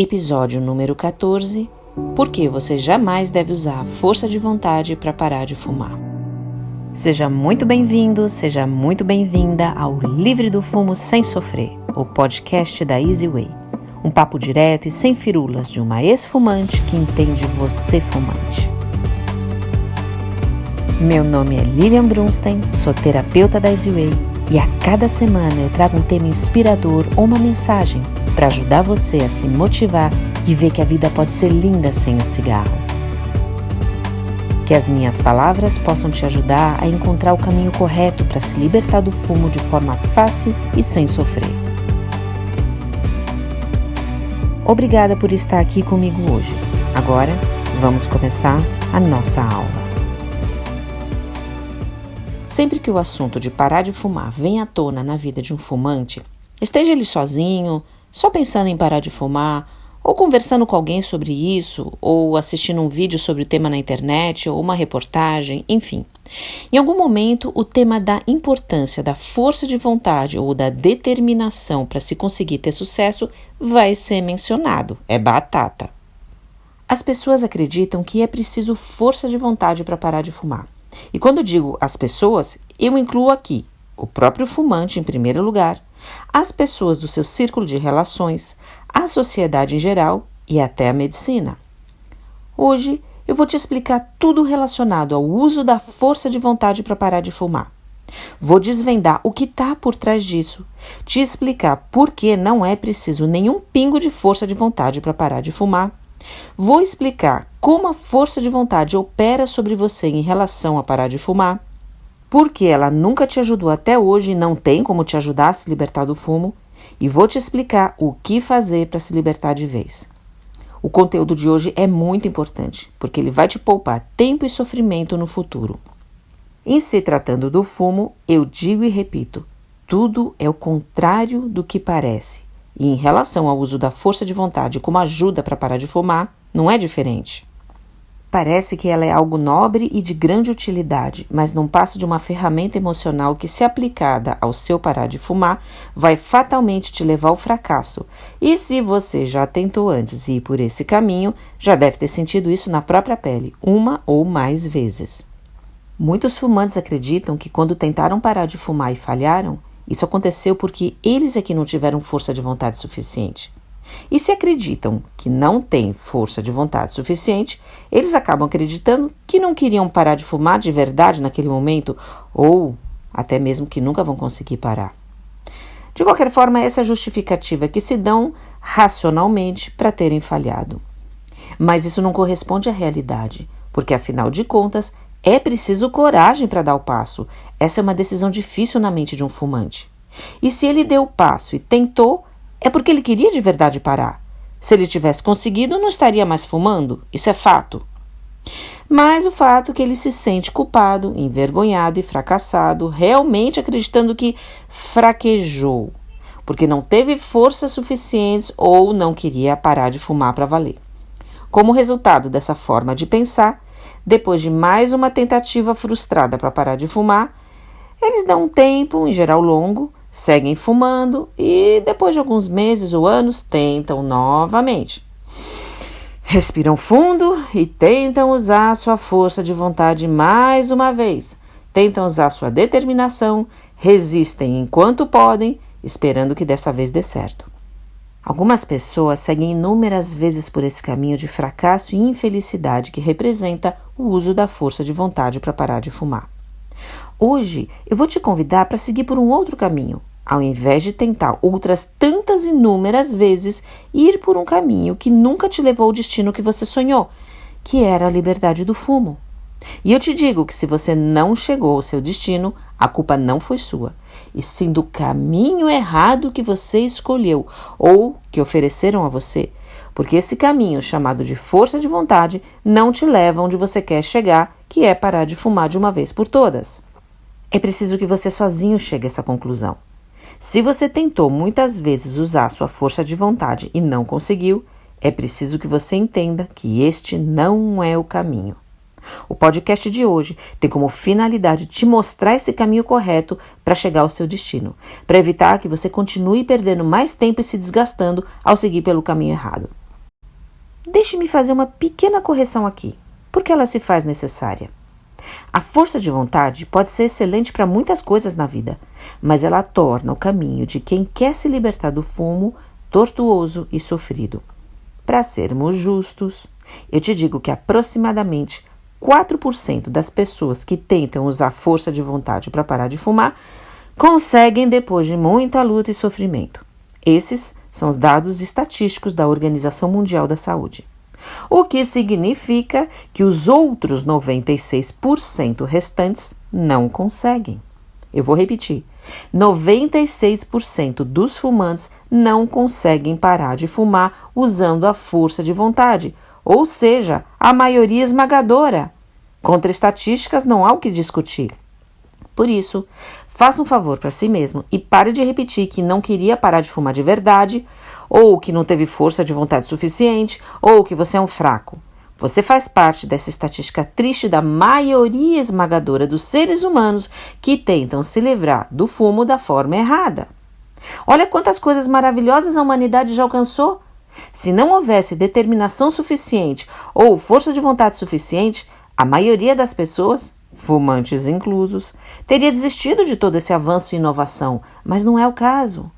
Episódio número 14. Por que você jamais deve usar a força de vontade para parar de fumar? Seja muito bem-vindo, seja muito bem-vinda ao Livre do Fumo Sem Sofrer, o podcast da Easy Way. Um papo direto e sem firulas de uma ex-fumante que entende você fumante. Meu nome é Lilian Brunstein, sou terapeuta da Easy Way e a cada semana eu trago um tema inspirador ou uma mensagem para ajudar você a se motivar e ver que a vida pode ser linda sem o cigarro. Que as minhas palavras possam te ajudar a encontrar o caminho correto para se libertar do fumo de forma fácil e sem sofrer. Obrigada por estar aqui comigo hoje. Agora, vamos começar a nossa aula. Sempre que o assunto de parar de fumar vem à tona na vida de um fumante, esteja ele sozinho, só pensando em parar de fumar, ou conversando com alguém sobre isso, ou assistindo um vídeo sobre o tema na internet, ou uma reportagem, enfim. Em algum momento, o tema da importância da força de vontade ou da determinação para se conseguir ter sucesso vai ser mencionado. É batata. As pessoas acreditam que é preciso força de vontade para parar de fumar. E quando digo as pessoas, eu incluo aqui o próprio fumante em primeiro lugar, as pessoas do seu círculo de relações, a sociedade em geral e até a medicina. Hoje eu vou te explicar tudo relacionado ao uso da força de vontade para parar de fumar. Vou desvendar o que está por trás disso, te explicar por que não é preciso nenhum pingo de força de vontade para parar de fumar. Vou explicar como a força de vontade opera sobre você em relação a parar de fumar, porque ela nunca te ajudou até hoje e não tem como te ajudar a se libertar do fumo, e vou te explicar o que fazer para se libertar de vez. O conteúdo de hoje é muito importante, porque ele vai te poupar tempo e sofrimento no futuro. Em se tratando do fumo, eu digo e repito, tudo é o contrário do que parece. E em relação ao uso da força de vontade como ajuda para parar de fumar, não é diferente. Parece que ela é algo nobre e de grande utilidade, mas não passa de uma ferramenta emocional que, se aplicada ao seu parar de fumar, vai fatalmente te levar ao fracasso. E se você já tentou antes ir por esse caminho, já deve ter sentido isso na própria pele, uma ou mais vezes. Muitos fumantes acreditam que quando tentaram parar de fumar e falharam, isso aconteceu porque eles é que não tiveram força de vontade suficiente. E se acreditam que não têm força de vontade suficiente, eles acabam acreditando que não queriam parar de fumar de verdade naquele momento, ou até mesmo que nunca vão conseguir parar. De qualquer forma, essa é a justificativa que se dão racionalmente para terem falhado. Mas isso não corresponde à realidade, porque afinal de contas, é preciso coragem para dar o passo. Essa é uma decisão difícil na mente de um fumante. E se ele deu o passo e tentou, é porque ele queria de verdade parar. Se ele tivesse conseguido, não estaria mais fumando. Isso é fato. Mas o fato é que ele se sente culpado, envergonhado e fracassado, realmente acreditando que fraquejou, porque não teve forças suficientes ou não queria parar de fumar para valer. Como resultado dessa forma de pensar, depois de mais uma tentativa frustrada para parar de fumar, eles dão um tempo, em geral longo, seguem fumando e depois de alguns meses ou anos tentam novamente. Respiram fundo e tentam usar sua força de vontade mais uma vez. Tentam usar sua determinação, resistem enquanto podem, esperando que dessa vez dê certo. Algumas pessoas seguem inúmeras vezes por esse caminho de fracasso e infelicidade que representa o uso da força de vontade para parar de fumar. Hoje eu vou te convidar para seguir por um outro caminho, ao invés de tentar outras tantas inúmeras vezes ir por um caminho que nunca te levou ao destino que você sonhou, que era a liberdade do fumo. E eu te digo que se você não chegou ao seu destino, a culpa não foi sua, e sim do caminho errado que você escolheu ou que ofereceram a você, porque esse caminho chamado de força de vontade não te leva onde você quer chegar, que é parar de fumar de uma vez por todas. É preciso que você sozinho chegue a essa conclusão. Se você tentou muitas vezes usar sua força de vontade e não conseguiu, é preciso que você entenda que este não é o caminho. O podcast de hoje tem como finalidade te mostrar esse caminho correto para chegar ao seu destino, para evitar que você continue perdendo mais tempo e se desgastando ao seguir pelo caminho errado. Deixe-me fazer uma pequena correção aqui, porque ela se faz necessária. A força de vontade pode ser excelente para muitas coisas na vida, mas ela torna o caminho de quem quer se libertar do fumo tortuoso e sofrido. Para sermos justos, eu te digo que aproximadamente 4% das pessoas que tentam usar força de vontade para parar de fumar conseguem depois de muita luta e sofrimento. Esses são os dados estatísticos da Organização Mundial da Saúde. O que significa que os outros 96% restantes não conseguem. Eu vou repetir. 96% dos fumantes não conseguem parar de fumar usando a força de vontade, ou seja, a maioria esmagadora. Contra estatísticas não há o que discutir. Por isso, faça um favor para si mesmo e pare de repetir que não queria parar de fumar de verdade, ou que não teve força de vontade suficiente, ou que você é um fraco. Você faz parte dessa estatística triste da maioria esmagadora dos seres humanos que tentam se livrar do fumo da forma errada. Olha quantas coisas maravilhosas a humanidade já alcançou. Se não houvesse determinação suficiente ou força de vontade suficiente, a maioria das pessoas, fumantes inclusos, teria desistido de todo esse avanço e inovação, mas não é o caso.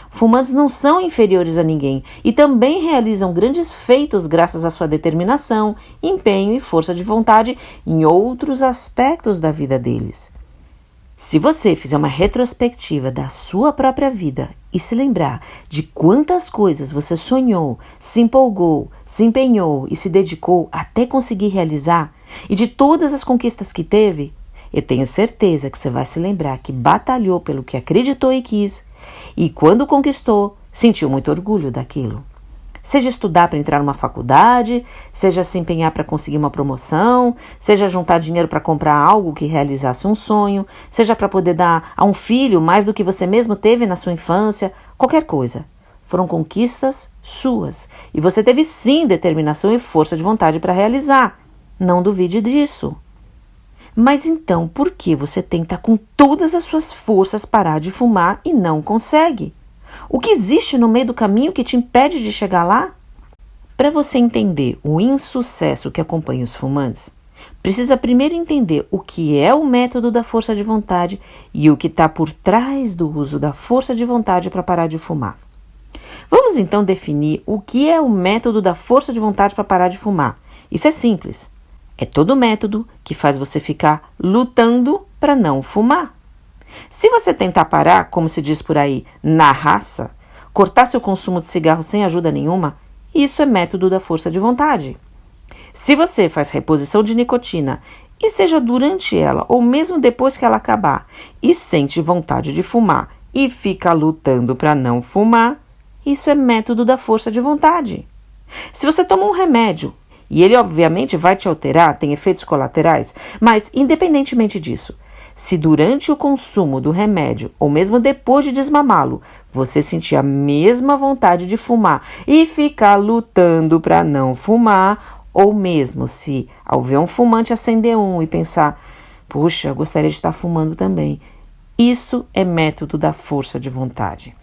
Fumantes não são inferiores a ninguém e também realizam grandes feitos graças à sua determinação, empenho e força de vontade em outros aspectos da vida deles. Se você fizer uma retrospectiva da sua própria vida e se lembrar de quantas coisas você sonhou, se empolgou, se empenhou e se dedicou até conseguir realizar, e de todas as conquistas que teve, eu tenho certeza que você vai se lembrar que batalhou pelo que acreditou e quis, e quando conquistou, sentiu muito orgulho daquilo. Seja estudar para entrar numa faculdade, seja se empenhar para conseguir uma promoção, seja juntar dinheiro para comprar algo que realizasse um sonho, seja para poder dar a um filho mais do que você mesmo teve na sua infância, qualquer coisa. Foram conquistas suas e você teve sim determinação e força de vontade para realizar. Não duvide disso. Mas então, por que você tenta com todas as suas forças parar de fumar e não consegue? O que existe no meio do caminho que te impede de chegar lá? Para você entender o insucesso que acompanha os fumantes, precisa primeiro entender o que é o método da força de vontade e o que está por trás do uso da força de vontade para parar de fumar. Vamos então definir o que é o método da força de vontade para parar de fumar. Isso é simples. É todo método que faz você ficar lutando para não fumar. Se você tentar parar, como se diz por aí, na raça, cortar seu consumo de cigarro sem ajuda nenhuma, isso é método da força de vontade. Se você faz reposição de nicotina, e seja durante ela ou mesmo depois que ela acabar, e sente vontade de fumar e fica lutando para não fumar, isso é método da força de vontade. Se você toma um remédio, e ele obviamente vai te alterar, tem efeitos colaterais, mas independentemente disso, se durante o consumo do remédio, ou mesmo depois de desmamá-lo, você sentir a mesma vontade de fumar e ficar lutando para não fumar, ou mesmo se ao ver um fumante acender um e pensar, puxa, eu gostaria de estar fumando também, isso é método da força de vontade.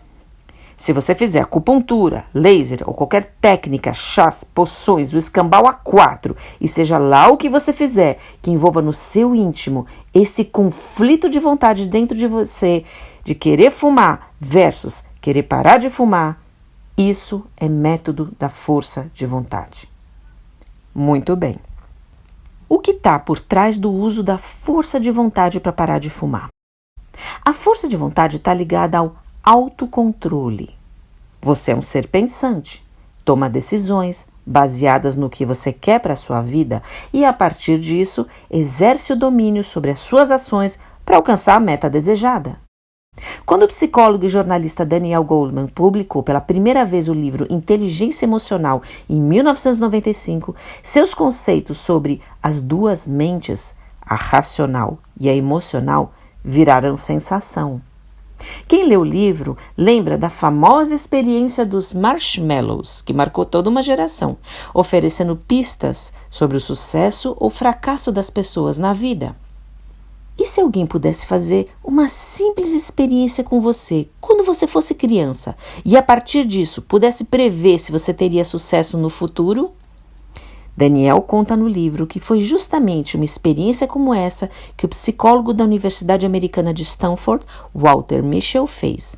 Se você fizer acupuntura, laser ou qualquer técnica, chás, poções, o escambau A4, e seja lá o que você fizer que envolva no seu íntimo esse conflito de vontade dentro de você de querer fumar versus querer parar de fumar, isso é método da força de vontade. Muito bem. O que está por trás do uso da força de vontade para parar de fumar? A força de vontade está ligada ao autocontrole. Você é um ser pensante, toma decisões baseadas no que você quer para a sua vida e, a partir disso, exerce o domínio sobre as suas ações para alcançar a meta desejada. Quando o psicólogo e jornalista Daniel Goleman publicou pela primeira vez o livro Inteligência Emocional em 1995, seus conceitos sobre as duas mentes, a racional e a emocional, viraram sensação. Quem lê o livro lembra da famosa experiência dos marshmallows, que marcou toda uma geração, oferecendo pistas sobre o sucesso ou fracasso das pessoas na vida. E se alguém pudesse fazer uma simples experiência com você quando você fosse criança e a partir disso pudesse prever se você teria sucesso no futuro? Daniel conta no livro que foi justamente uma experiência como essa que o psicólogo da Universidade Americana de Stanford, Walter Mischel, fez.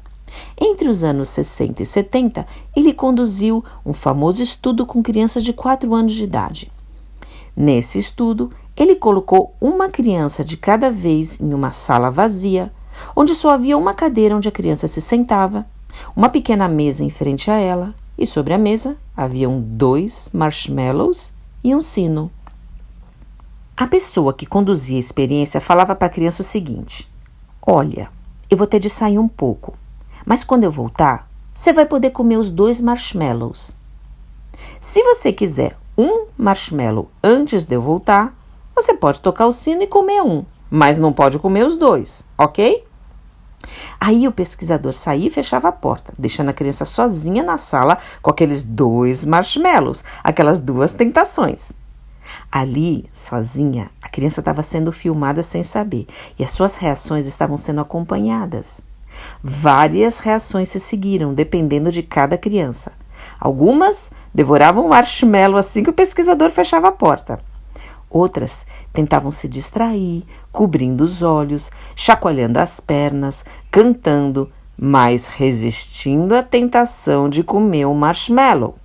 Entre os anos 60 e 70, ele conduziu um famoso estudo com crianças de 4 anos de idade. Nesse estudo, ele colocou uma criança de cada vez em uma sala vazia, onde só havia uma cadeira onde a criança se sentava, uma pequena mesa em frente a ela, e sobre a mesa haviam 2 marshmallows e um sino. A pessoa que conduzia a experiência falava para a criança o seguinte: olha, eu vou ter de sair um pouco, mas quando eu voltar, você vai poder comer os 2 marshmallows. Se você quiser um marshmallow antes de eu voltar, você pode tocar o sino e comer um, mas não pode comer os 2, ok? Aí o pesquisador saía e fechava a porta, deixando a criança sozinha na sala com aqueles 2 marshmallows, aquelas 2 tentações. Ali, sozinha, a criança estava sendo filmada sem saber e as suas reações estavam sendo acompanhadas. Várias reações se seguiram, dependendo de cada criança. Algumas devoravam o marshmallow assim que o pesquisador fechava a porta. Outras tentavam se distrair, cobrindo os olhos, chacoalhando as pernas, cantando, mas resistindo à tentação de comer o marshmallow.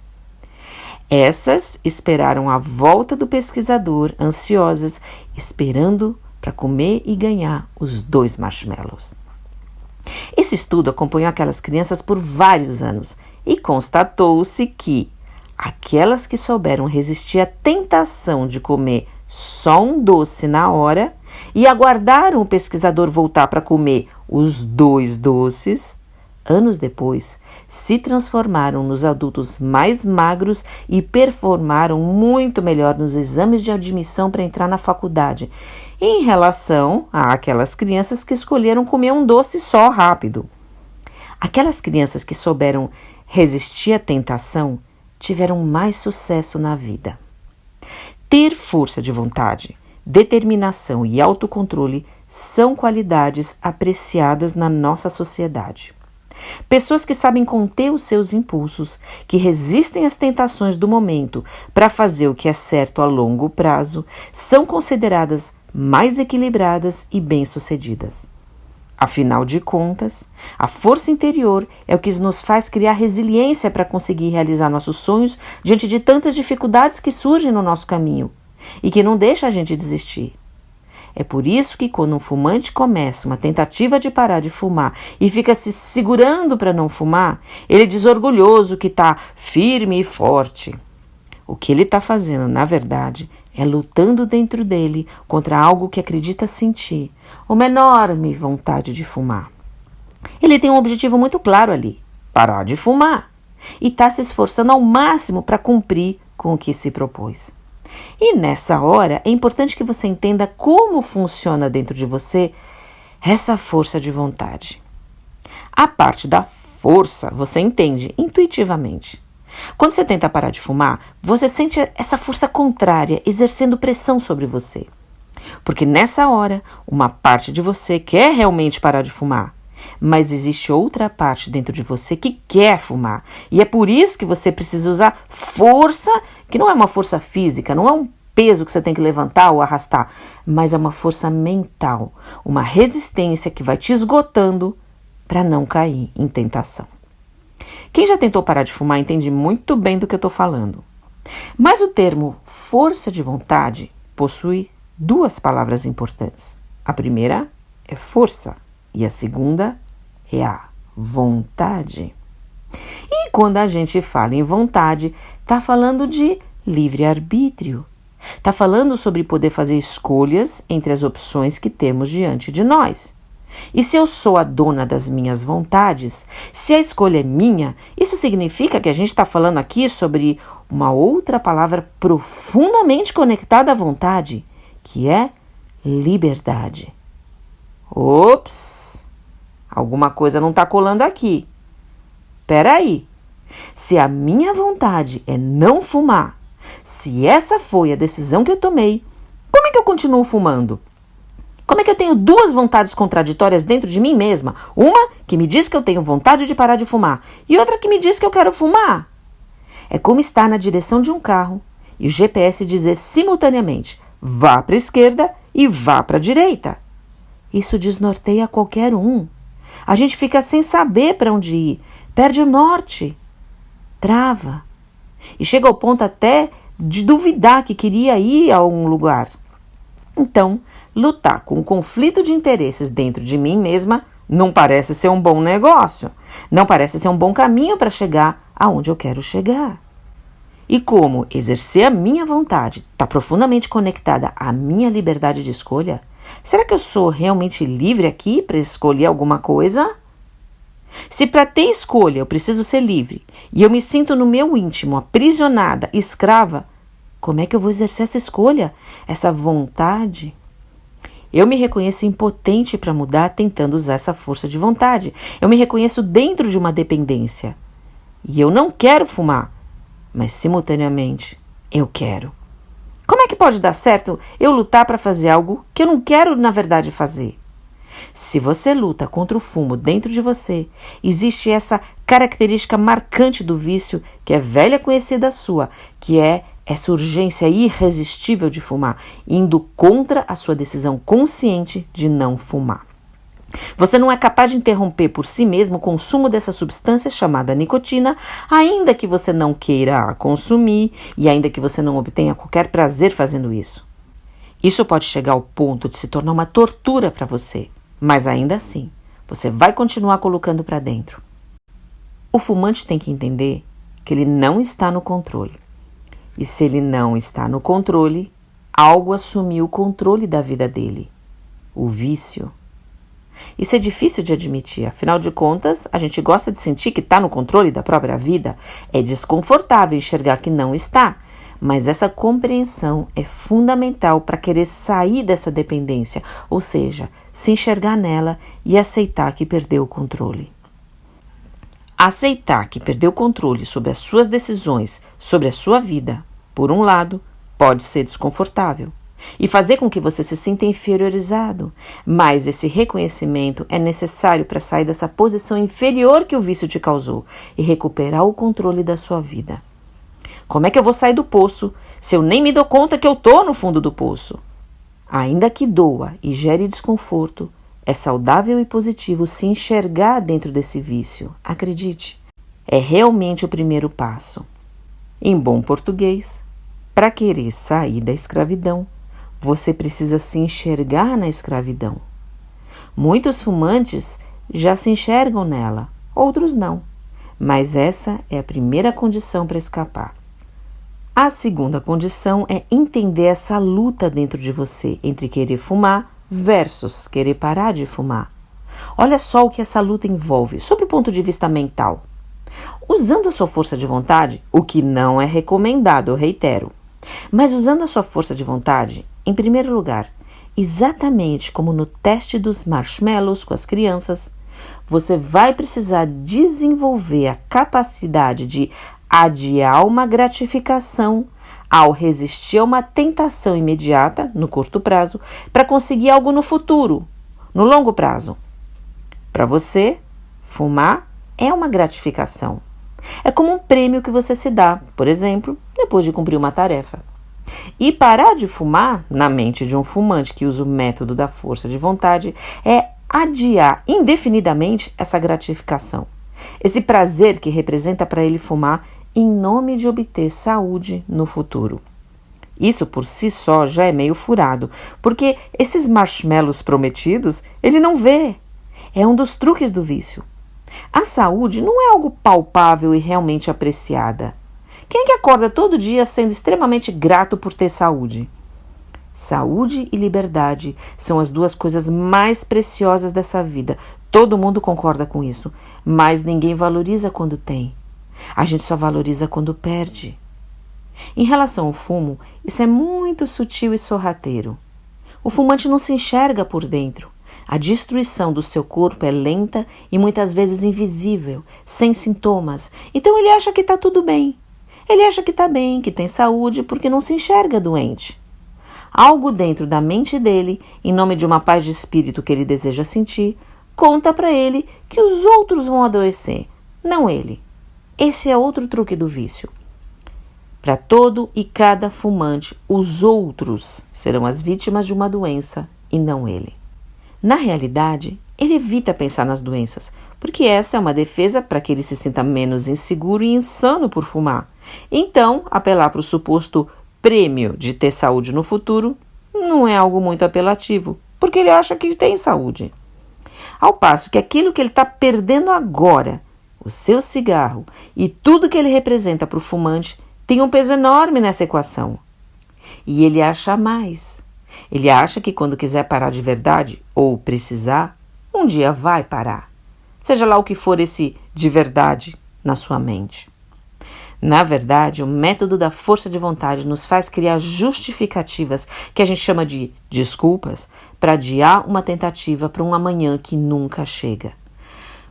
Essas esperaram a volta do pesquisador, ansiosas, esperando para comer e ganhar os 2 marshmallows. Esse estudo acompanhou aquelas crianças por vários anos e constatou-se que aquelas que souberam resistir à tentação de comer só um doce na hora e aguardaram o pesquisador voltar para comer os 2 doces, anos depois, se transformaram nos adultos mais magros e performaram muito melhor nos exames de admissão para entrar na faculdade, em relação àquelas crianças que escolheram comer um doce só rápido. Aquelas crianças que souberam resistir à tentação tiveram mais sucesso na vida. Ter força de vontade, determinação e autocontrole são qualidades apreciadas na nossa sociedade. Pessoas que sabem conter os seus impulsos, que resistem às tentações do momento para fazer o que é certo a longo prazo, são consideradas mais equilibradas e bem-sucedidas. Afinal de contas, a força interior é o que nos faz criar resiliência para conseguir realizar nossos sonhos diante de tantas dificuldades que surgem no nosso caminho e que não deixa a gente desistir. É por isso que quando um fumante começa uma tentativa de parar de fumar e fica se segurando para não fumar, ele diz orgulhoso que está firme e forte. O que ele está fazendo, na verdade, é lutando dentro dele contra algo que acredita sentir, uma enorme vontade de fumar. Ele tem um objetivo muito claro ali, parar de fumar, e está se esforçando ao máximo para cumprir com o que se propôs. E nessa hora é importante que você entenda como funciona dentro de você essa força de vontade. A parte da força você entende intuitivamente. Quando você tenta parar de fumar, você sente essa força contrária exercendo pressão sobre você. Porque nessa hora, uma parte de você quer realmente parar de fumar, mas existe outra parte dentro de você que quer fumar. E é por isso que você precisa usar força, que não é uma força física, não é um peso que você tem que levantar ou arrastar, mas é uma força mental, uma resistência que vai te esgotando para não cair em tentação. Quem já tentou parar de fumar entende muito bem do que eu estou falando. Mas o termo força de vontade possui 2 palavras importantes. A primeira é força e a segunda é a vontade. E quando a gente fala em vontade, está falando de livre-arbítrio. Está falando sobre poder fazer escolhas entre as opções que temos diante de nós. E se eu sou a dona das minhas vontades, se a escolha é minha, isso significa que a gente está falando aqui sobre uma outra palavra profundamente conectada à vontade, que é liberdade. Ops! Alguma coisa não está colando aqui. Espera aí. Se a minha vontade é não fumar, se essa foi a decisão que eu tomei, como é que eu continuo fumando? Como é que eu tenho 2 vontades contraditórias dentro de mim mesma? Uma que me diz que eu tenho vontade de parar de fumar e outra que me diz que eu quero fumar. É como estar na direção de um carro e o GPS dizer simultaneamente: vá para a esquerda e vá para a direita. Isso desnorteia qualquer um. A gente fica sem saber para onde ir, perde o norte, trava e chega ao ponto até de duvidar que queria ir a um lugar. Então, lutar com um conflito de interesses dentro de mim mesma não parece ser um bom negócio, não parece ser um bom caminho para chegar aonde eu quero chegar. E como exercer a minha vontade está profundamente conectada à minha liberdade de escolha, será que eu sou realmente livre aqui para escolher alguma coisa? Se para ter escolha eu preciso ser livre e eu me sinto no meu íntimo aprisionada, escrava, como é que eu vou exercer essa escolha, essa vontade? Eu me reconheço impotente para mudar tentando usar essa força de vontade. Eu me reconheço dentro de uma dependência. E eu não quero fumar, mas simultaneamente eu quero. Como é que pode dar certo eu lutar para fazer algo que eu não quero na verdade fazer? Se você luta contra o fumo dentro de você, existe essa característica marcante do vício que é velha conhecida sua, que é essa urgência irresistível de fumar, indo contra a sua decisão consciente de não fumar. Você não é capaz de interromper por si mesmo o consumo dessa substância chamada nicotina, ainda que você não queira consumir e ainda que você não obtenha qualquer prazer fazendo isso. Isso pode chegar ao ponto de se tornar uma tortura para você, mas ainda assim, você vai continuar colocando para dentro. O fumante tem que entender que ele não está no controle. E se ele não está no controle, algo assumiu o controle da vida dele. O vício. Isso é difícil de admitir, afinal de contas, a gente gosta de sentir que está no controle da própria vida. É desconfortável enxergar que não está, mas essa compreensão é fundamental para querer sair dessa dependência, ou seja, se enxergar nela e aceitar que perdeu o controle. Aceitar que perdeu o controle sobre as suas decisões, sobre a sua vida, por um lado, pode ser desconfortável e fazer com que você se sinta inferiorizado, mas esse reconhecimento é necessário para sair dessa posição inferior que o vício te causou e recuperar o controle da sua vida. Como é que eu vou sair do poço se eu nem me dou conta que eu estou no fundo do poço? Ainda que doa e gere desconforto, é saudável e positivo se enxergar dentro desse vício. Acredite, é realmente o primeiro passo. Em bom português, para querer sair da escravidão, você precisa se enxergar na escravidão. Muitos fumantes já se enxergam nela, outros não, mas essa é a primeira condição para escapar. A segunda condição é entender essa luta dentro de você entre querer fumar versus querer parar de fumar. Olha só o que essa luta envolve, sob o ponto de vista mental. Usando a sua força de vontade, o que não é recomendado, eu reitero, mas usando a sua força de vontade, em primeiro lugar, exatamente como no teste dos marshmallows com as crianças, você vai precisar desenvolver a capacidade de adiar uma gratificação ao resistir a uma tentação imediata, no curto prazo, para conseguir algo no futuro, no longo prazo. Para você, fumar é uma gratificação. É como um prêmio que você se dá, por exemplo, depois de cumprir uma tarefa. E parar de fumar, na mente de um fumante que usa o método da força de vontade, é adiar indefinidamente essa gratificação. Esse prazer que representa para ele fumar em nome de obter saúde no futuro. Isso por si só já é meio furado, porque esses marshmallows prometidos ele não vê. É um dos truques do vício. A saúde não é algo palpável e realmente apreciada. Quem é que acorda todo dia sendo extremamente grato por ter saúde? Saúde e liberdade são as duas coisas mais preciosas dessa vida. Todo mundo concorda com isso, mas ninguém valoriza quando tem. A gente só valoriza quando perde. Em relação ao fumo, isso é muito sutil e sorrateiro. O fumante não se enxerga por dentro. A destruição do seu corpo é lenta e muitas vezes invisível, sem sintomas. Então ele acha que está tudo bem. Ele acha que está bem, que tem saúde, porque não se enxerga doente. Algo dentro da mente dele, em nome de uma paz de espírito que ele deseja sentir, conta para ele que os outros vão adoecer, não ele. Esse é outro truque do vício. Para todo e cada fumante, os outros serão as vítimas de uma doença e não ele. Na realidade, ele evita pensar nas doenças, porque essa é uma defesa para que ele se sinta menos inseguro e insano por fumar. Então, apelar para o suposto prêmio de ter saúde no futuro não é algo muito apelativo, porque ele acha que tem saúde. Ao passo que aquilo que ele está perdendo agora, o seu cigarro e tudo que ele representa para o fumante, tem um peso enorme nessa equação. E ele acha mais. Ele acha que quando quiser parar de verdade, ou precisar, um dia vai parar. Seja lá o que for esse de verdade na sua mente. Na verdade, o método da força de vontade nos faz criar justificativas, que a gente chama de desculpas, para adiar uma tentativa para um amanhã que nunca chega.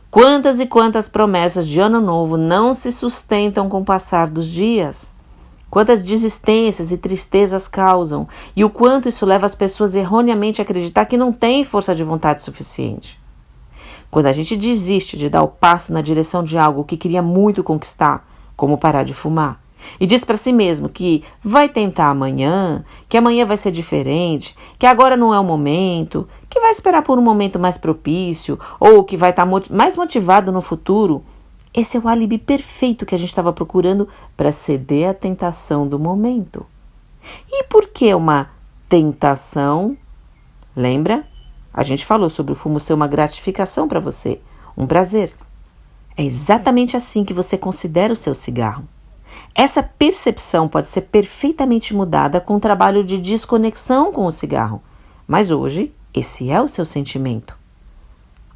Quantas e quantas promessas de ano novo não se sustentam com o passar dos dias? Quantas desistências e tristezas causam, e o quanto isso leva as pessoas erroneamente a acreditar que não têm força de vontade suficiente. Quando a gente desiste de dar o passo na direção de algo que queria muito conquistar, como parar de fumar, e diz para si mesmo que vai tentar amanhã, que amanhã vai ser diferente, que agora não é o momento, que vai esperar por um momento mais propício, ou que vai estar mais motivado no futuro, esse é o álibi perfeito que a gente estava procurando para ceder à tentação do momento. E por que uma tentação? Lembra? A gente falou sobre o fumo ser uma gratificação para você, um prazer. É exatamente assim que você considera o seu cigarro. Essa percepção pode ser perfeitamente mudada com o trabalho de desconexão com o cigarro, mas hoje esse é o seu sentimento.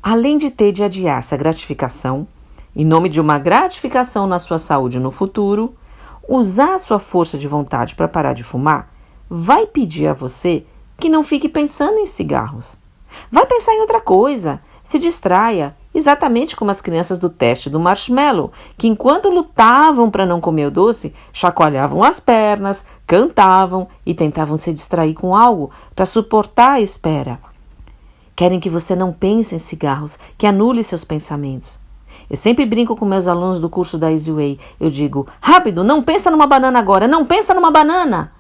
Além de ter de adiar essa gratificação, em nome de uma gratificação na sua saúde no futuro, usar a sua força de vontade para parar de fumar vai pedir a você que não fique pensando em cigarros. Vai pensar em outra coisa, se distraia, exatamente como as crianças do teste do marshmallow, que enquanto lutavam para não comer o doce, chacoalhavam as pernas, cantavam e tentavam se distrair com algo para suportar a espera. Querem que você não pense em cigarros, que anule seus pensamentos. Eu sempre brinco com meus alunos do curso da Easy Way. Eu digo, rápido, não pensa numa banana agora, não pensa numa banana.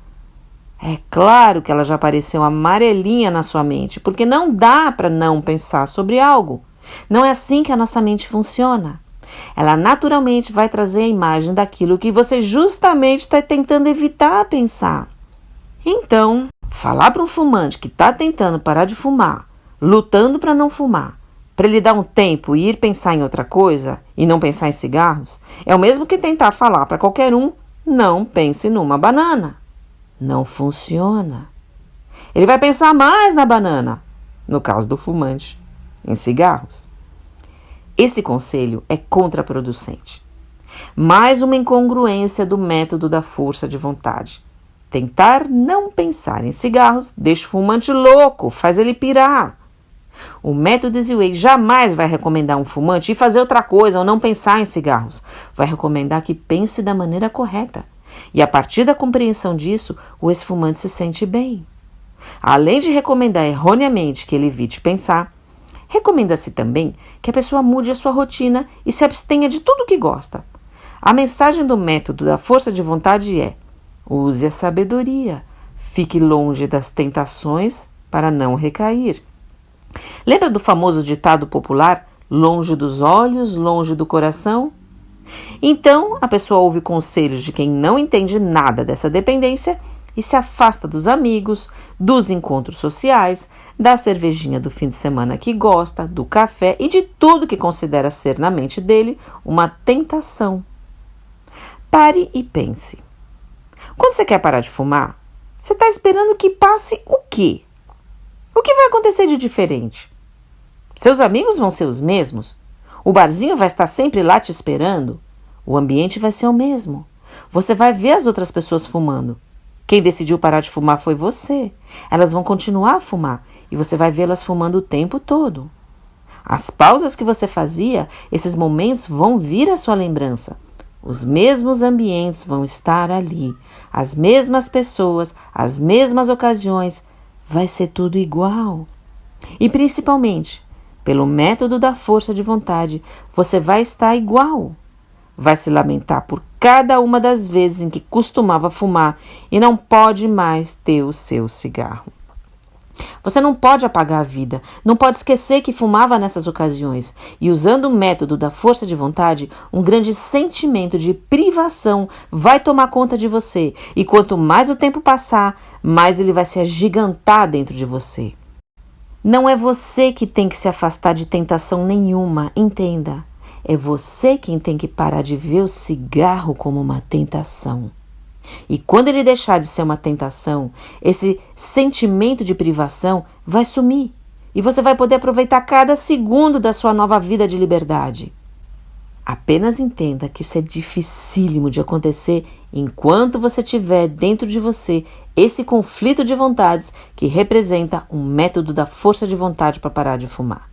É claro que ela já apareceu amarelinha na sua mente, porque não dá para não pensar sobre algo. Não é assim que a nossa mente funciona. Ela naturalmente vai trazer a imagem daquilo que você justamente está tentando evitar pensar. Então, falar para um fumante que está tentando parar de fumar, lutando para não fumar, para ele dar um tempo e ir pensar em outra coisa e não pensar em cigarros, é o mesmo que tentar falar para qualquer um, não pense numa banana. Não funciona. Ele vai pensar mais na banana, no caso do fumante, em cigarros. Esse conselho é contraproducente. Mais uma incongruência do método da força de vontade. Tentar não pensar em cigarros deixa o fumante louco, faz ele pirar. O método Easy Way jamais vai recomendar um fumante ir fazer outra coisa ou não pensar em cigarros. Vai recomendar que pense da maneira correta. E a partir da compreensão disso, o ex-fumante se sente bem. Além de recomendar erroneamente que ele evite pensar, recomenda-se também que a pessoa mude a sua rotina e se abstenha de tudo que gosta. A mensagem do método da força de vontade é: use a sabedoria, fique longe das tentações para não recair. Lembra do famoso ditado popular, longe dos olhos, longe do coração? Então, a pessoa ouve conselhos de quem não entende nada dessa dependência e se afasta dos amigos, dos encontros sociais, da cervejinha do fim de semana que gosta, do café e de tudo que considera ser na mente dele uma tentação. Pare e pense. Quando você quer parar de fumar, você está esperando que passe o quê? O que vai acontecer de diferente? Seus amigos vão ser os mesmos? O barzinho vai estar sempre lá te esperando? O ambiente vai ser o mesmo. Você vai ver as outras pessoas fumando. Quem decidiu parar de fumar foi você. Elas vão continuar a fumar e você vai vê-las fumando o tempo todo. As pausas que você fazia, esses momentos vão vir à sua lembrança. Os mesmos ambientes vão estar ali. As mesmas pessoas, as mesmas ocasiões. Vai ser tudo igual. E principalmente, pelo método da força de vontade, você vai estar igual. Vai se lamentar por cada uma das vezes em que costumava fumar e não pode mais ter o seu cigarro. Você não pode apagar a vida, não pode esquecer que fumava nessas ocasiões. E usando o método da força de vontade, um grande sentimento de privação vai tomar conta de você. E quanto mais o tempo passar, mais ele vai se agigantar dentro de você. Não é você que tem que se afastar de tentação nenhuma, entenda. É você quem tem que parar de ver o cigarro como uma tentação. E quando ele deixar de ser uma tentação, esse sentimento de privação vai sumir e você vai poder aproveitar cada segundo da sua nova vida de liberdade. Apenas entenda que isso é dificílimo de acontecer enquanto você tiver dentro de você esse conflito de vontades que representa um método da força de vontade para parar de fumar.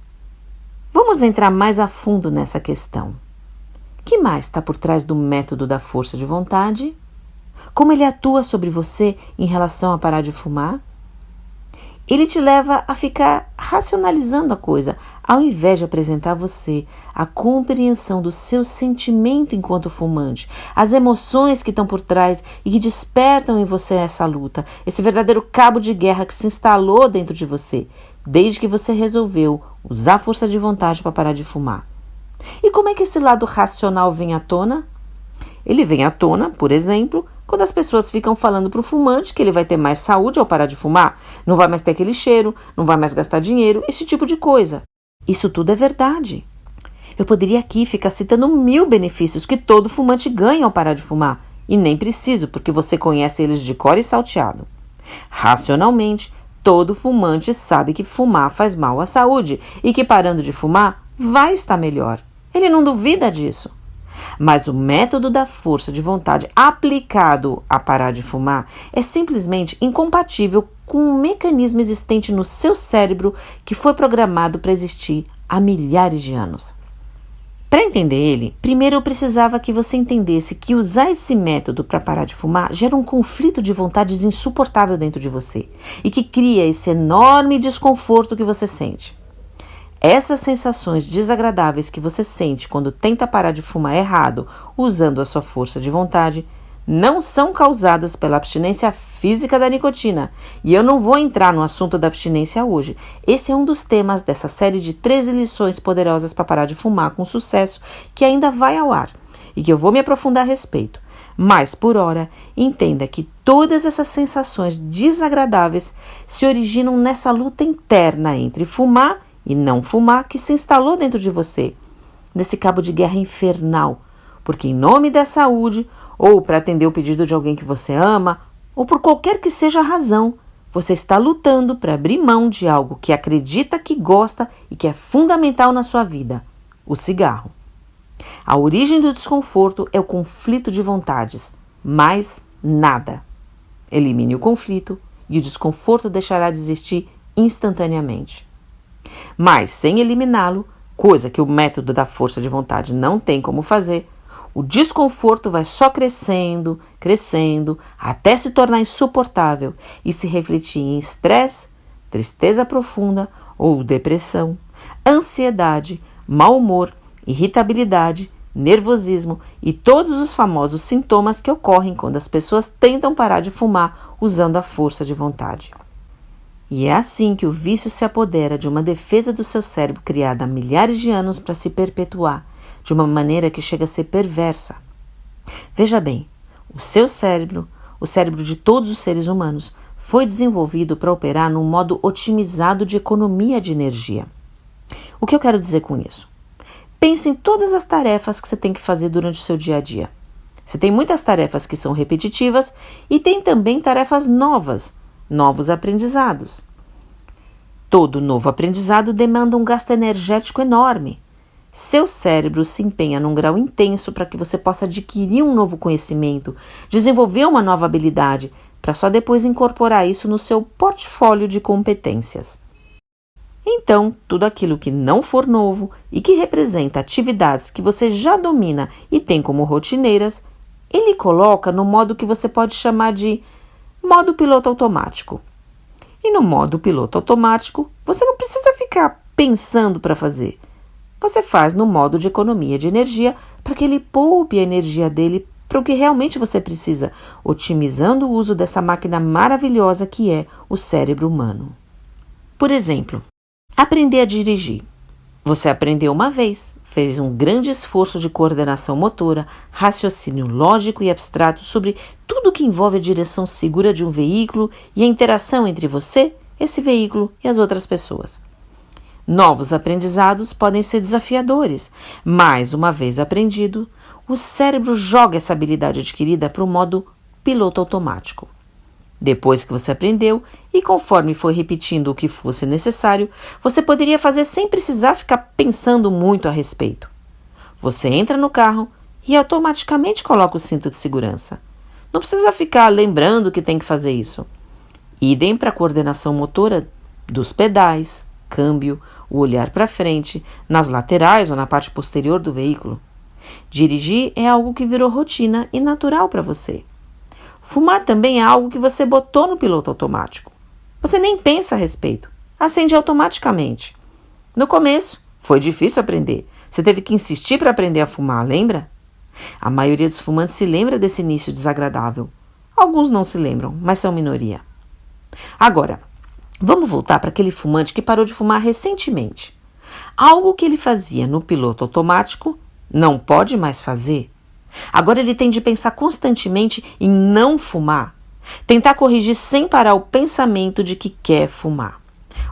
Vamos entrar mais a fundo nessa questão. O que mais está por trás do método da força de vontade? Como ele atua sobre você em relação a parar de fumar? Ele te leva a ficar racionalizando a coisa, ao invés de apresentar a você a compreensão do seu sentimento enquanto fumante, as emoções que estão por trás e que despertam em você essa luta, esse verdadeiro cabo de guerra que se instalou dentro de você, desde que você resolveu usar a força de vontade para parar de fumar. E como é que esse lado racional vem à tona? Ele vem à tona, por exemplo, quando as pessoas ficam falando para o fumante que ele vai ter mais saúde ao parar de fumar, não vai mais ter aquele cheiro, não vai mais gastar dinheiro, esse tipo de coisa. Isso tudo é verdade. Eu poderia aqui ficar citando 1000 benefícios que todo fumante ganha ao parar de fumar, e nem preciso, porque você conhece eles de cor e salteado. Racionalmente, todo fumante sabe que fumar faz mal à saúde e que parando de fumar vai estar melhor. Ele não duvida disso. Mas o método da força de vontade aplicado a parar de fumar é simplesmente incompatível com um mecanismo existente no seu cérebro que foi programado para existir há milhares de anos. Para entender ele, primeiro eu precisava que você entendesse que usar esse método para parar de fumar gera um conflito de vontades insuportável dentro de você e que cria esse enorme desconforto que você sente. Essas sensações desagradáveis que você sente quando tenta parar de fumar errado, usando a sua força de vontade, não são causadas pela abstinência física da nicotina. E eu não vou entrar no assunto da abstinência hoje. Esse é um dos temas dessa série de 13 lições poderosas para parar de fumar com sucesso, que ainda vai ao ar e que eu vou me aprofundar a respeito. Mas, por ora, entenda que todas essas sensações desagradáveis se originam nessa luta interna entre fumar e não fumar que se instalou dentro de você, nesse cabo de guerra infernal, porque em nome da saúde, ou para atender o pedido de alguém que você ama, ou por qualquer que seja a razão, você está lutando para abrir mão de algo que acredita que gosta e que é fundamental na sua vida, o cigarro. A origem do desconforto é o conflito de vontades, mais nada. Elimine o conflito e o desconforto deixará de existir instantaneamente. Mas, sem eliminá-lo, coisa que o método da força de vontade não tem como fazer, o desconforto vai só crescendo, crescendo, até se tornar insuportável e se refletir em estresse, tristeza profunda ou depressão, ansiedade, mau humor, irritabilidade, nervosismo e todos os famosos sintomas que ocorrem quando as pessoas tentam parar de fumar usando a força de vontade. E é assim que o vício se apodera de uma defesa do seu cérebro criada há milhares de anos para se perpetuar, de uma maneira que chega a ser perversa. Veja bem, o seu cérebro, o cérebro de todos os seres humanos, foi desenvolvido para operar num modo otimizado de economia de energia. O que eu quero dizer com isso? Pense em todas as tarefas que você tem que fazer durante o seu dia a dia. Você tem muitas tarefas que são repetitivas e tem também tarefas novos aprendizados. Todo novo aprendizado demanda um gasto energético enorme. Seu cérebro se empenha num grau intenso para que você possa adquirir um novo conhecimento, desenvolver uma nova habilidade, para só depois incorporar isso no seu portfólio de competências. Então, tudo aquilo que não for novo e que representa atividades que você já domina e tem como rotineiras, ele coloca no modo que você pode chamar de modo piloto automático. E no modo piloto automático, você não precisa ficar pensando para fazer. Você faz no modo de economia de energia para que ele poupe a energia dele para o que realmente você precisa, otimizando o uso dessa máquina maravilhosa que é o cérebro humano. Por exemplo, aprender a dirigir. Você aprendeu uma vez, fez um grande esforço de coordenação motora, raciocínio lógico e abstrato sobre tudo que envolve a direção segura de um veículo e a interação entre você, esse veículo e as outras pessoas. Novos aprendizados podem ser desafiadores, mas, uma vez aprendido, o cérebro joga essa habilidade adquirida para o modo piloto automático. Depois que você aprendeu e conforme foi repetindo o que fosse necessário, você poderia fazer sem precisar ficar pensando muito a respeito. Você entra no carro e automaticamente coloca o cinto de segurança. Não precisa ficar lembrando que tem que fazer isso. Idem para a coordenação motora dos pedais, câmbio, o olhar para frente, nas laterais ou na parte posterior do veículo. Dirigir é algo que virou rotina e natural para você. Fumar também é algo que você botou no piloto automático. Você nem pensa a respeito. Acende automaticamente. No começo, foi difícil aprender. Você teve que insistir para aprender a fumar, lembra? A maioria dos fumantes se lembra desse início desagradável. Alguns não se lembram, mas são minoria. Agora, vamos voltar para aquele fumante que parou de fumar recentemente. Algo que ele fazia no piloto automático não pode mais fazer. Agora ele tem de pensar constantemente em não fumar, tentar corrigir sem parar o pensamento de que quer fumar.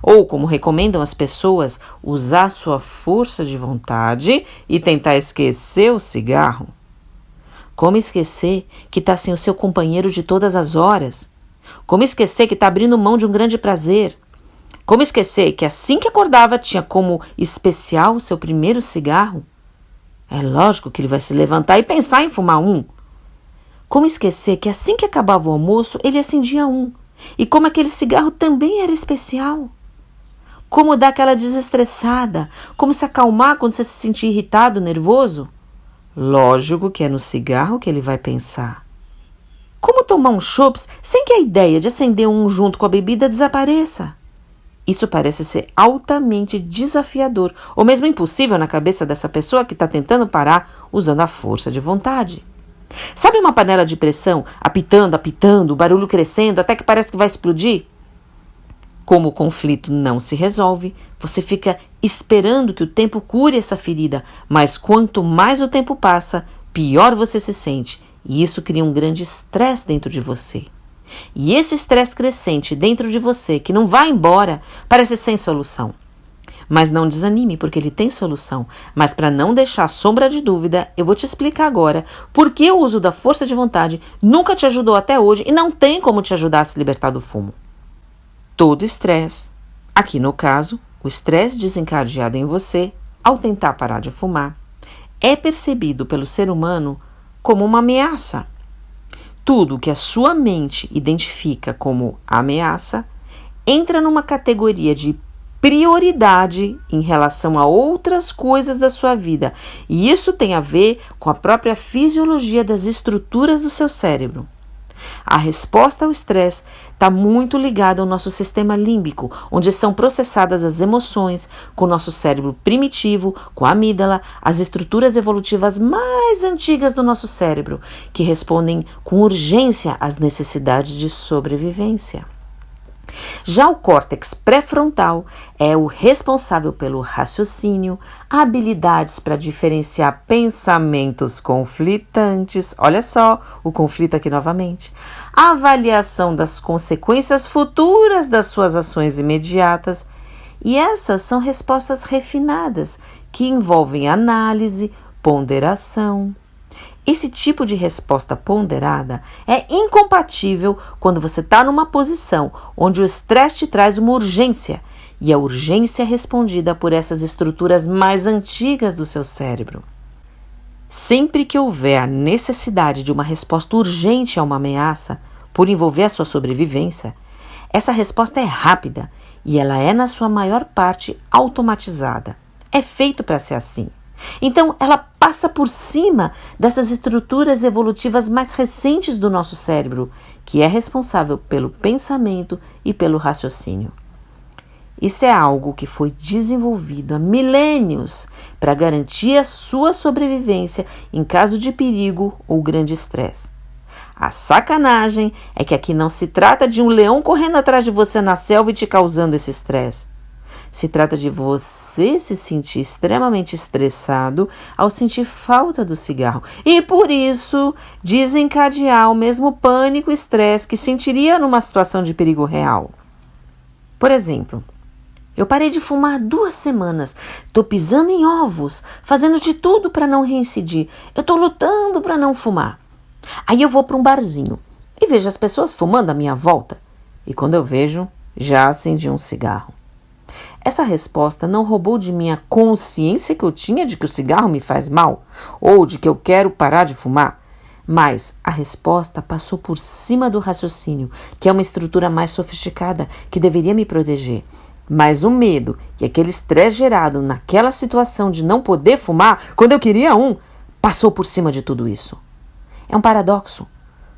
Ou, como recomendam as pessoas, usar sua força de vontade e tentar esquecer o cigarro. Como esquecer que está sem o seu companheiro de todas as horas? Como esquecer que está abrindo mão de um grande prazer? Como esquecer que assim que acordava tinha como especial o seu primeiro cigarro? É lógico que ele vai se levantar e pensar em fumar um. Como esquecer que assim que acabava o almoço, ele acendia um. E como aquele cigarro também era especial. Como dar aquela desestressada, como se acalmar quando você se sentir irritado, nervoso. Lógico que é no cigarro que ele vai pensar. Como tomar um chopp sem que a ideia de acender um junto com a bebida desapareça. Isso parece ser altamente desafiador, ou mesmo impossível na cabeça dessa pessoa que está tentando parar usando a força de vontade. Sabe uma panela de pressão apitando, apitando, o barulho crescendo até que parece que vai explodir? Como o conflito não se resolve, você fica esperando que o tempo cure essa ferida, mas quanto mais o tempo passa, pior você se sente, e isso cria um grande estresse dentro de você. E esse estresse crescente dentro de você, que não vai embora, parece sem solução. Mas não desanime, porque ele tem solução. Mas para não deixar sombra de dúvida, eu vou te explicar agora por que o uso da força de vontade nunca te ajudou até hoje e não tem como te ajudar a se libertar do fumo. Todo estresse, aqui no caso, o estresse desencadeado em você ao tentar parar de fumar, é percebido pelo ser humano como uma ameaça. Tudo que a sua mente identifica como ameaça entra numa categoria de prioridade em relação a outras coisas da sua vida. E isso tem a ver com a própria fisiologia das estruturas do seu cérebro. A resposta ao estresse está muito ligada ao nosso sistema límbico, onde são processadas as emoções, com o nosso cérebro primitivo, com a amígdala, as estruturas evolutivas mais antigas do nosso cérebro, que respondem com urgência às necessidades de sobrevivência. Já o córtex pré-frontal é o responsável pelo raciocínio, habilidades para diferenciar pensamentos conflitantes, olha só o conflito aqui novamente, a avaliação das consequências futuras das suas ações imediatas, e essas são respostas refinadas que envolvem análise, ponderação. Esse tipo de resposta ponderada é incompatível quando você está numa posição onde o estresse te traz uma urgência, e a urgência é respondida por essas estruturas mais antigas do seu cérebro. Sempre que houver a necessidade de uma resposta urgente a uma ameaça, por envolver a sua sobrevivência, essa resposta é rápida e ela é, na sua maior parte, automatizada. É feito para ser assim. Então, ela passa por cima dessas estruturas evolutivas mais recentes do nosso cérebro, que é responsável pelo pensamento e pelo raciocínio. Isso é algo que foi desenvolvido há milênios para garantir a sua sobrevivência em caso de perigo ou grande estresse. A sacanagem é que aqui não se trata de um leão correndo atrás de você na selva e te causando esse estresse. Se trata de você se sentir extremamente estressado ao sentir falta do cigarro e, por isso, desencadear o mesmo pânico e estresse que sentiria numa situação de perigo real. Por exemplo, eu parei de fumar 2 semanas. Tô pisando em ovos, fazendo de tudo para não reincidir. Eu tô lutando para não fumar. Aí eu vou para um barzinho e vejo as pessoas fumando à minha volta. E quando eu vejo, já acendi um cigarro. Essa resposta não roubou de mim a consciência que eu tinha de que o cigarro me faz mal ou de que eu quero parar de fumar. Mas a resposta passou por cima do raciocínio, que é uma estrutura mais sofisticada que deveria me proteger. Mas o medo e aquele estresse gerado naquela situação de não poder fumar quando eu queria passou por cima de tudo isso. É um paradoxo.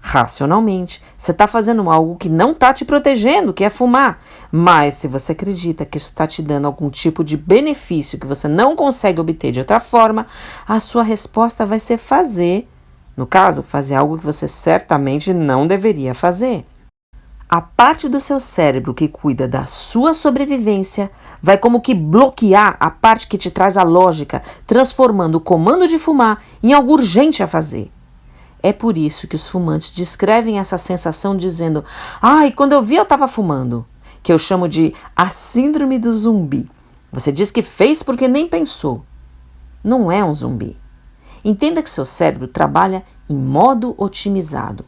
Racionalmente, você está fazendo algo que não está te protegendo, que é fumar. Mas se você acredita que isso está te dando algum tipo de benefício que você não consegue obter de outra forma, a sua resposta vai ser fazer algo que você certamente não deveria fazer. A parte do seu cérebro que cuida da sua sobrevivência vai como que bloquear a parte que te traz a lógica, transformando o comando de fumar em algo urgente a fazer. É por isso que os fumantes descrevem essa sensação dizendo: quando eu vi eu estava fumando, que eu chamo de a síndrome do zumbi. Você diz que fez porque nem pensou. Não é um zumbi. Entenda que seu cérebro trabalha em modo otimizado.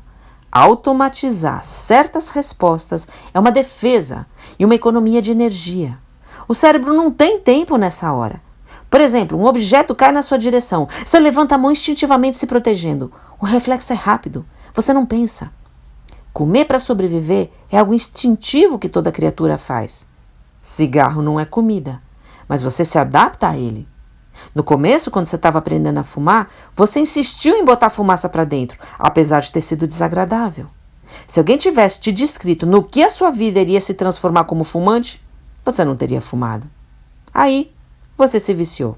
Automatizar certas respostas é uma defesa e uma economia de energia. O cérebro não tem tempo nessa hora. Por exemplo, um objeto cai na sua direção. Você levanta a mão instintivamente se protegendo. O reflexo é rápido. Você não pensa. Comer para sobreviver é algo instintivo que toda criatura faz. Cigarro não é comida, mas você se adapta a ele. No começo, quando você estava aprendendo a fumar, você insistiu em botar fumaça para dentro, apesar de ter sido desagradável. Se alguém tivesse te descrito no que a sua vida iria se transformar como fumante, você não teria fumado. Aí, você se viciou.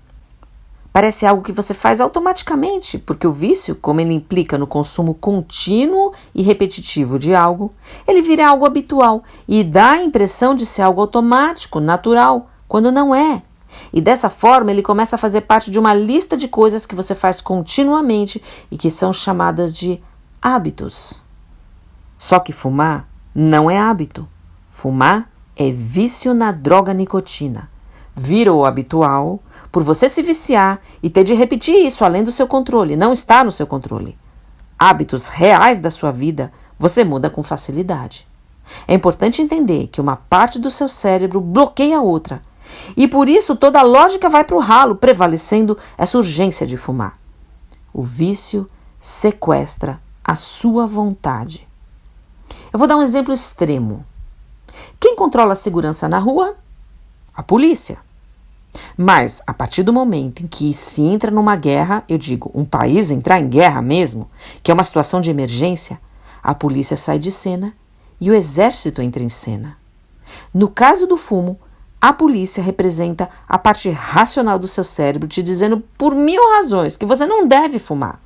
Parece algo que você faz automaticamente, porque o vício, como ele implica no consumo contínuo e repetitivo de algo, ele vira algo habitual e dá a impressão de ser algo automático, natural, quando não é. E dessa forma ele começa a fazer parte de uma lista de coisas que você faz continuamente e que são chamadas de hábitos. Só que fumar não é hábito. Fumar é vício na droga nicotina. Virou habitual por você se viciar e ter de repetir isso além do seu controle. Não está no seu controle. Hábitos reais da sua vida você muda com facilidade. É importante entender que uma parte do seu cérebro bloqueia a outra. E por isso toda a lógica vai para o ralo, prevalecendo essa urgência de fumar. O vício sequestra a sua vontade. Eu vou dar um exemplo extremo. Quem controla a segurança na rua? A polícia. Mas, a partir do momento em que se entra numa guerra, eu digo, um país entrar em guerra mesmo, que é uma situação de emergência, a polícia sai de cena e o exército entra em cena. No caso do fumo, a polícia representa a parte racional do seu cérebro te dizendo por 1000 razões que você não deve fumar.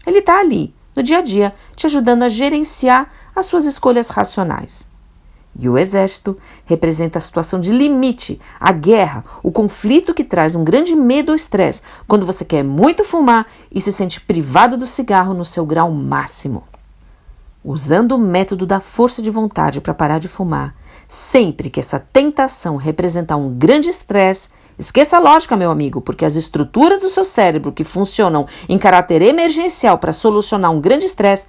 Ele está ali, no dia a dia, te ajudando a gerenciar as suas escolhas racionais. E o exército representa a situação de limite, a guerra, o conflito que traz um grande medo ou estresse quando você quer muito fumar e se sente privado do cigarro no seu grau máximo. Usando o método da força de vontade para parar de fumar, sempre que essa tentação representar um grande estresse, esqueça a lógica, meu amigo, porque as estruturas do seu cérebro que funcionam em caráter emergencial para solucionar um grande estresse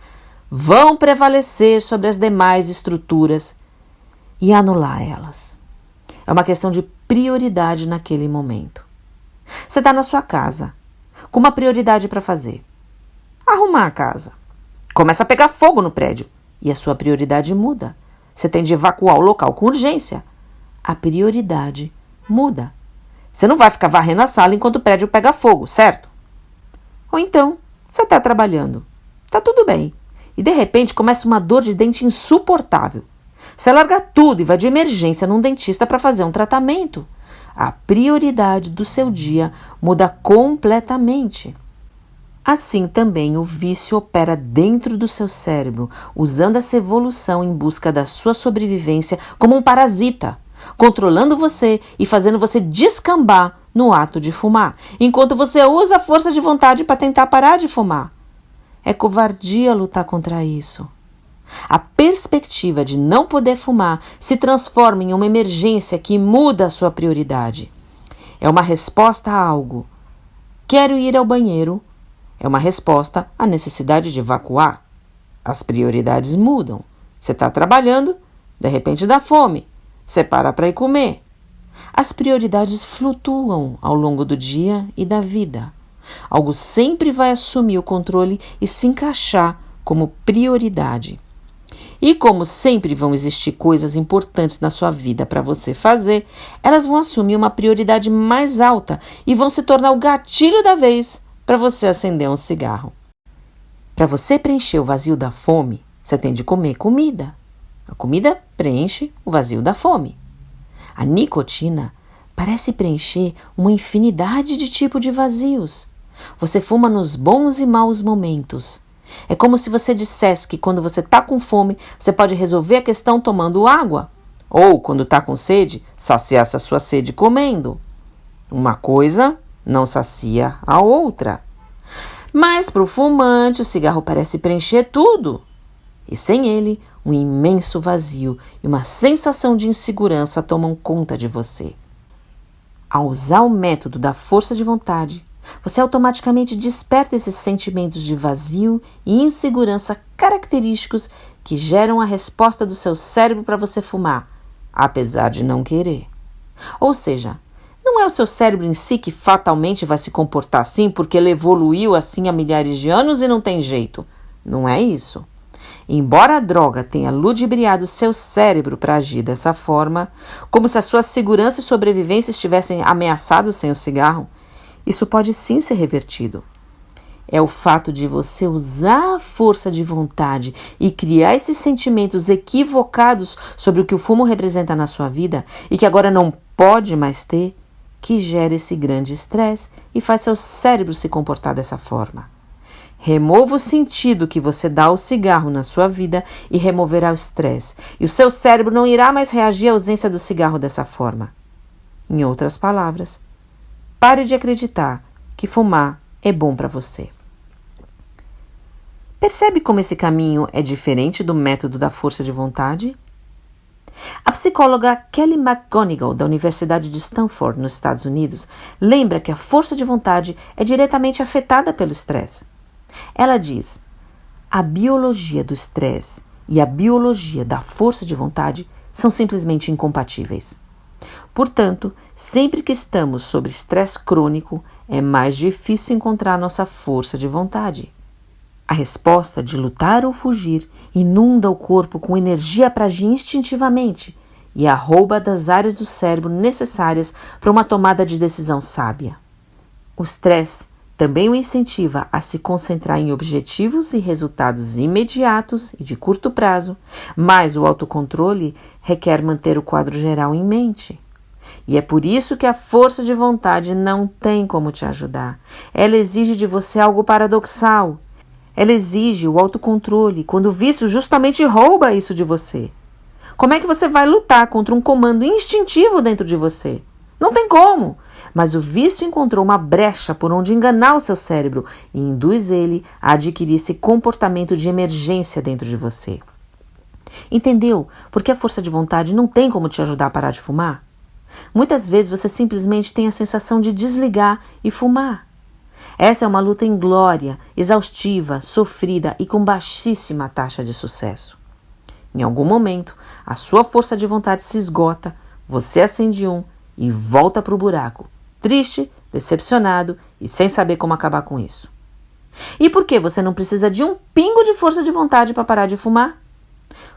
vão prevalecer sobre as demais estruturas e anular elas. É uma questão de prioridade naquele momento. Você está na sua casa, com uma prioridade para fazer. Arrumar a casa. Começa a pegar fogo no prédio e a sua prioridade muda. Você tem de evacuar o local com urgência. A prioridade muda. Você não vai ficar varrendo a sala enquanto o prédio pega fogo, certo? Ou então, você está trabalhando. Está tudo bem. E de repente começa uma dor de dente insuportável. Você larga tudo e vai de emergência num dentista para fazer um tratamento. A prioridade do seu dia muda completamente. Assim também o vício opera dentro do seu cérebro, usando essa evolução em busca da sua sobrevivência como um parasita, controlando você e fazendo você descambar no ato de fumar, enquanto você usa a força de vontade para tentar parar de fumar. É covardia lutar contra isso. A perspectiva de não poder fumar se transforma em uma emergência que muda a sua prioridade. É uma resposta a algo. Quero ir ao banheiro. É uma resposta à necessidade de evacuar. As prioridades mudam. Você está trabalhando, de repente dá fome. Você para ir comer. As prioridades flutuam ao longo do dia e da vida. Algo sempre vai assumir o controle e se encaixar como prioridade. E como sempre vão existir coisas importantes na sua vida para você fazer, elas vão assumir uma prioridade mais alta e vão se tornar o gatilho da vez para você acender um cigarro. Para você preencher o vazio da fome, você tem de comer comida. A comida preenche o vazio da fome. A nicotina parece preencher uma infinidade de tipos de vazios. Você fuma nos bons e maus momentos. É como se você dissesse que quando você está com fome, você pode resolver a questão tomando água. Ou, quando está com sede, saciar essa sua sede comendo. Uma coisa não sacia a outra. Mas para o fumante, o cigarro parece preencher tudo. E sem ele, um imenso vazio e uma sensação de insegurança tomam conta de você. Ao usar o método da força de vontade, você automaticamente desperta esses sentimentos de vazio e insegurança característicos que geram a resposta do seu cérebro para você fumar, apesar de não querer. Ou seja, não é o seu cérebro em si que fatalmente vai se comportar assim porque ele evoluiu assim há milhares de anos e não tem jeito. Não é isso. Embora a droga tenha ludibriado seu cérebro para agir dessa forma, como se a sua segurança e sobrevivência estivessem ameaçados sem o cigarro, isso pode sim ser revertido. É o fato de você usar a força de vontade e criar esses sentimentos equivocados sobre o que o fumo representa na sua vida e que agora não pode mais ter, que gera esse grande estresse e faz seu cérebro se comportar dessa forma. Remova o sentido que você dá ao cigarro na sua vida e removerá o estresse. E o seu cérebro não irá mais reagir à ausência do cigarro dessa forma. Em outras palavras, pare de acreditar que fumar é bom para você. Percebe como esse caminho é diferente do método da força de vontade? A psicóloga Kelly McGonigal, da Universidade de Stanford, nos Estados Unidos, lembra que a força de vontade é diretamente afetada pelo estresse. Ela diz: a biologia do estresse e a biologia da força de vontade são simplesmente incompatíveis. Portanto, sempre que estamos sob estresse crônico, é mais difícil encontrar nossa força de vontade. A resposta de lutar ou fugir inunda o corpo com energia para agir instintivamente e a rouba das áreas do cérebro necessárias para uma tomada de decisão sábia. O estresse também o incentiva a se concentrar em objetivos e resultados imediatos e de curto prazo, mas o autocontrole requer manter o quadro geral em mente. E é por isso que a força de vontade não tem como te ajudar. Ela exige de você algo paradoxal. Ela exige o autocontrole, quando o vício justamente rouba isso de você. Como é que você vai lutar contra um comando instintivo dentro de você? Não tem como! Mas o vício encontrou uma brecha por onde enganar o seu cérebro e induz ele a adquirir esse comportamento de emergência dentro de você. Entendeu por que a força de vontade não tem como te ajudar a parar de fumar? Muitas vezes você simplesmente tem a sensação de desligar e fumar. Essa é uma luta inglória, exaustiva, sofrida e com baixíssima taxa de sucesso. Em algum momento, a sua força de vontade se esgota, você acende um e volta para o buraco, triste, decepcionado e sem saber como acabar com isso. E por que você não precisa de um pingo de força de vontade para parar de fumar?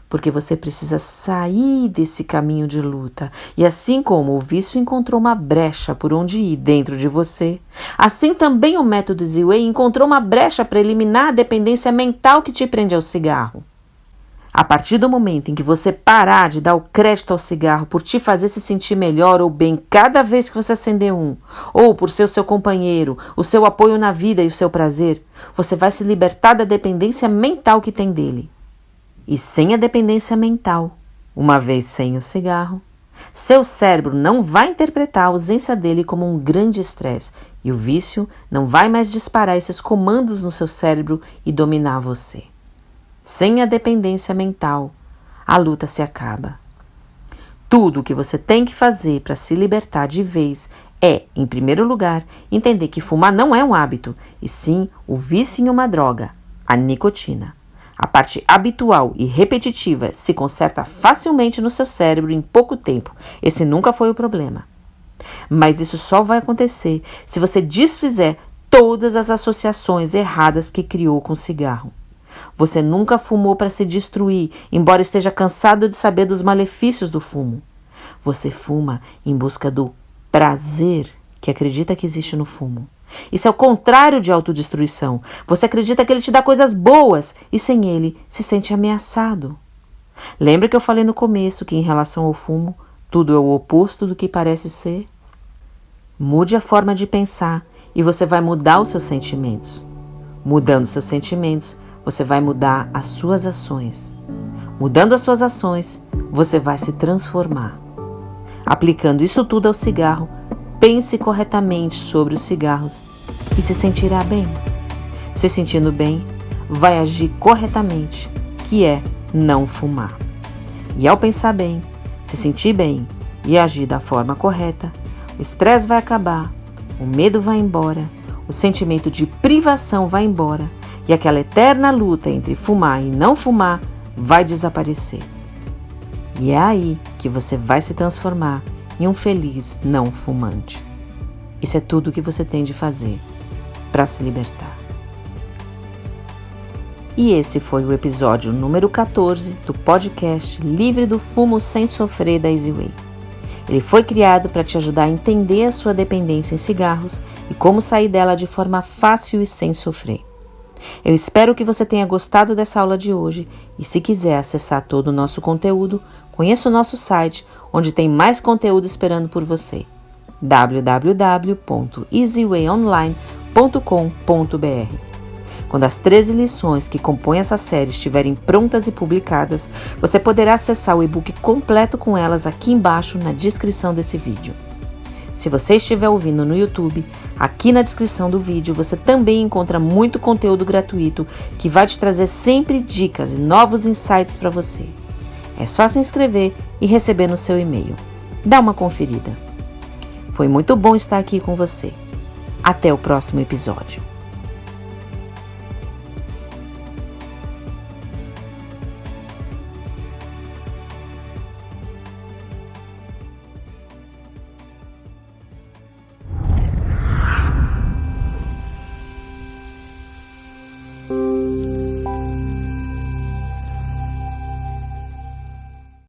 Porque você precisa sair desse caminho de luta. E assim como o vício encontrou uma brecha por onde ir dentro de você, assim também o método Z-Way encontrou uma brecha para eliminar a dependência mental que te prende ao cigarro. A partir do momento em que você parar de dar o crédito ao cigarro por te fazer se sentir melhor ou bem cada vez que você acender um, ou por ser o seu companheiro, o seu apoio na vida e o seu prazer, você vai se libertar da dependência mental que tem dele. E sem a dependência mental, uma vez sem o cigarro, seu cérebro não vai interpretar a ausência dele como um grande estresse e o vício não vai mais disparar esses comandos no seu cérebro e dominar você. Sem a dependência mental, a luta se acaba. Tudo o que você tem que fazer para se libertar de vez é, em primeiro lugar, entender que fumar não é um hábito, e sim o vício em uma droga, a nicotina. A parte habitual e repetitiva se conserta facilmente no seu cérebro em pouco tempo. Esse nunca foi o problema. Mas isso só vai acontecer se você desfizer todas as associações erradas que criou com o cigarro. Você nunca fumou para se destruir, embora esteja cansado de saber dos malefícios do fumo. Você fuma em busca do prazer que acredita que existe no fumo. Isso é o contrário de autodestruição. Você acredita que ele te dá coisas boas e sem ele se sente ameaçado. Lembra que eu falei no começo que em relação ao fumo, tudo é o oposto do que parece ser? Mude a forma de pensar e você vai mudar os seus sentimentos. Mudando seus sentimentos, você vai mudar as suas ações. Mudando as suas ações, você vai se transformar. Aplicando isso tudo ao cigarro, pense corretamente sobre os cigarros e se sentirá bem. Se sentindo bem, vai agir corretamente, que é não fumar. E ao pensar bem, se sentir bem e agir da forma correta, o estresse vai acabar, o medo vai embora, o sentimento de privação vai embora e aquela eterna luta entre fumar e não fumar vai desaparecer. E é aí que você vai se transformar em um feliz não fumante. Isso é tudo o que você tem de fazer para se libertar. E esse foi o episódio número 14 do podcast Livre do Fumo Sem Sofrer da Easy Way. Ele foi criado para te ajudar a entender a sua dependência em cigarros e como sair dela de forma fácil e sem sofrer. Eu espero que você tenha gostado dessa aula de hoje e se quiser acessar todo o nosso conteúdo, conheça o nosso site, onde tem mais conteúdo esperando por você. www.easywayonline.com.br. Quando as 13 lições que compõem essa série estiverem prontas e publicadas, você poderá acessar o e-book completo com elas aqui embaixo na descrição desse vídeo. Se você estiver ouvindo no YouTube, aqui na descrição do vídeo você também encontra muito conteúdo gratuito que vai te trazer sempre dicas e novos insights para você. É só se inscrever e receber no seu e-mail. Dá uma conferida. Foi muito bom estar aqui com você. Até o próximo episódio.